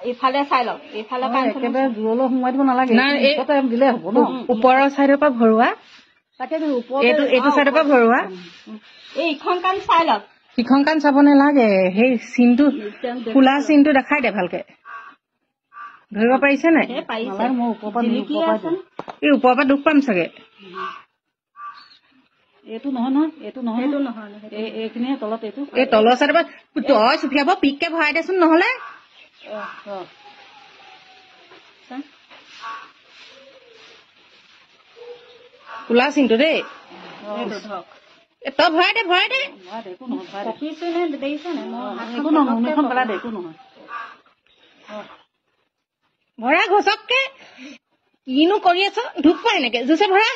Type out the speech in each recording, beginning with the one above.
এইফালে চাই লওক এইফালে একেবাৰে জোৰলৈ সোমাই দিব নালাগে দিলে হ'ব ন ওপৰৰ চাইডৰ পৰা ভৰোৱা তাকে এইটো চাইডৰ পৰা ভৰোৱা এইখন কাণ চাই লওক সিখন কাণ চাব নালাগে সেই চিনটো খোলা চিনটো দেখাই দে ভালকে ধৰিব পাৰিছে নাই মই ওপৰৰ পৰা এই ওপৰৰ পৰা দুখ পাম চাগে এইটো নহয় নহয় এইটো নহয় এইখিনিয়ে তলত এইটো এই তলৰ চাইডৰ পৰা তই চুফিয়াব পিককে ভৰাই দেচোন নহলে খোলা চিনটো দেই তই ভৰাই দে ভৰা ঘচককে কিনো কৰি আছ ধূপ পাই এনেকে জুচে ভৰা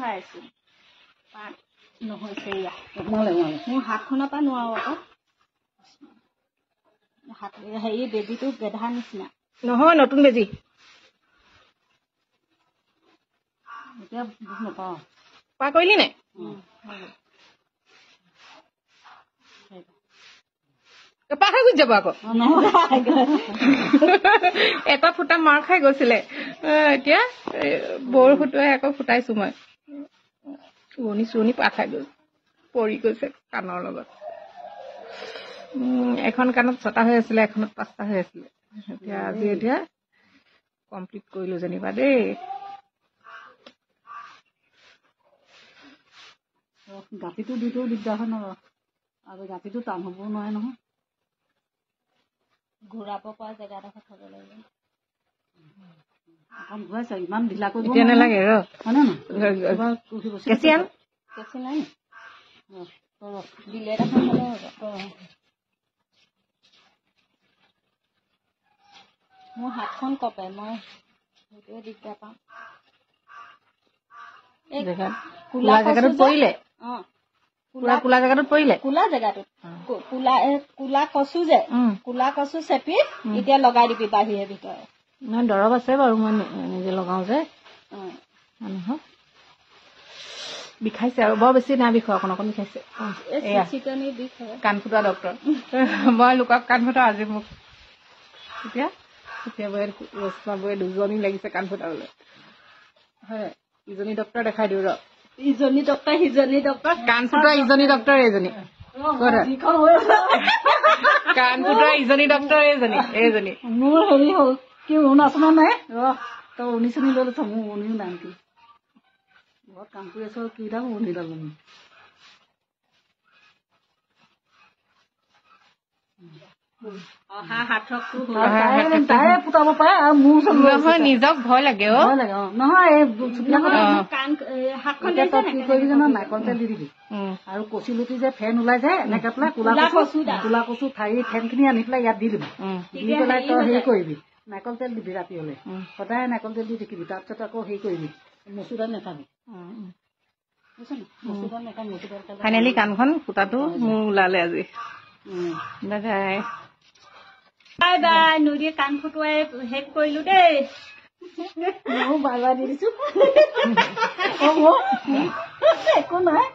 ভৰাইছো নহৈছে মোৰ হাতখনৰ পৰা নোৱাৰো আকৌ হেৰি বেজীটো বেধা নিচিনা নহয় নতুন বেজী এতিয়া বুজ নাপাওঁ পা কৰিলি নাই পাৰ গুচি যাব আকৌ এটা ফুটা মাৰ খাই গৈছিলে এতিয়া বৰ ফুটাই আকৌ ফুটাইছো মই চুৰণি পাৰ খাই গল পৰি গৈছে কাণৰ লগত এখন কাণত 6টা হৈ আছিলে এখনত 5টা হৈ আছিলে এতিয়া কমপ্লিট কৰিলো যেনিবা দেই গাঁঠিটো দিতেও দিগদাৰ হয় ন আৰু গাঁঠিটো টান হ'ব নোৱাৰে নহয় ঘূৰাব পৰা জেগাডোখৰ থব লাগিব এখন ঘূৰাইছে ইমান ঢিলা কৰিব এতিয়া নালাগে ৰ হয়নে কেঁচি আন কেঁচি নাই বিলেট এখন হ'লে হ'ব মোৰ হাতখন কপে মই সেইটোৱে দিগদাৰ পাওঁ কোলা জেগাটোত পৰিলে কোলা জেগাটোত পৰিলে কোলা জেগাটোত কোলা কচু যে কোলা কচু চেপি এতিয়া লগাই দিবি বাহিৰে ভিতৰে নহয় দৰৱ আছে বাৰু মই নিজে লগাও যে মানুহক বিষাইছে আৰু বৰ বেছি নাই বিষ অকণ বিষাইছে কাণ ফুটা ডক্তৰ মই লোকক কাণ ফুটা আজি মোক এতিয়া ৰচনা বৌয়ে 2জনী লাগিছে কাণ ফুটাবলৈ হয় ইজনী ডক্তৰ দেখাই দিওঁ ৰ ইজনী ডক্তৰ সিজনী ডক্তৰ কাণ ফুটা ইজনী ডক্তৰ এইজনী কাণ ফুটা ইজনী ডক্তৰ এইজনী মোৰ হেৰি হ'ল কি উণ আছে নাই তই উনি চুনি লৈ লৈছ মোৰ উনিও নাই কি ঘৰত কাম কৰি আছো কি দাম উনি দাল তাই ফুটাব পাৰে আৰু মোৰ নহয় নিজক ভয় লাগে নহয় কি কৰিবি জানো নাৰিকল তেল দি দিবি আৰু কচি লুটি যে ফেন ওলাই যায় এনেকে পেলাই কোলা কচু ঠাৰি ফেন খিনি আনি পেলাই ইয়াত দি দিবি দি পেলাই তই হেৰি কৰিবি নাৰিকল তেল দিবি ৰাতি হলে সদায় নাৰিকল তেল দি থাকিবি তাৰপিছত আকৌ হেৰি কৰিবি মচুৰ দাইল নেখাবি ফাইনেলি কাণখন ফুটাটো মোৰ ওলালে আজি বাই বাই নুৰিয়ে কাণ ফুটুৱাই শেষ কৰিলো দেই বাই বাই দি দিছো একো নাই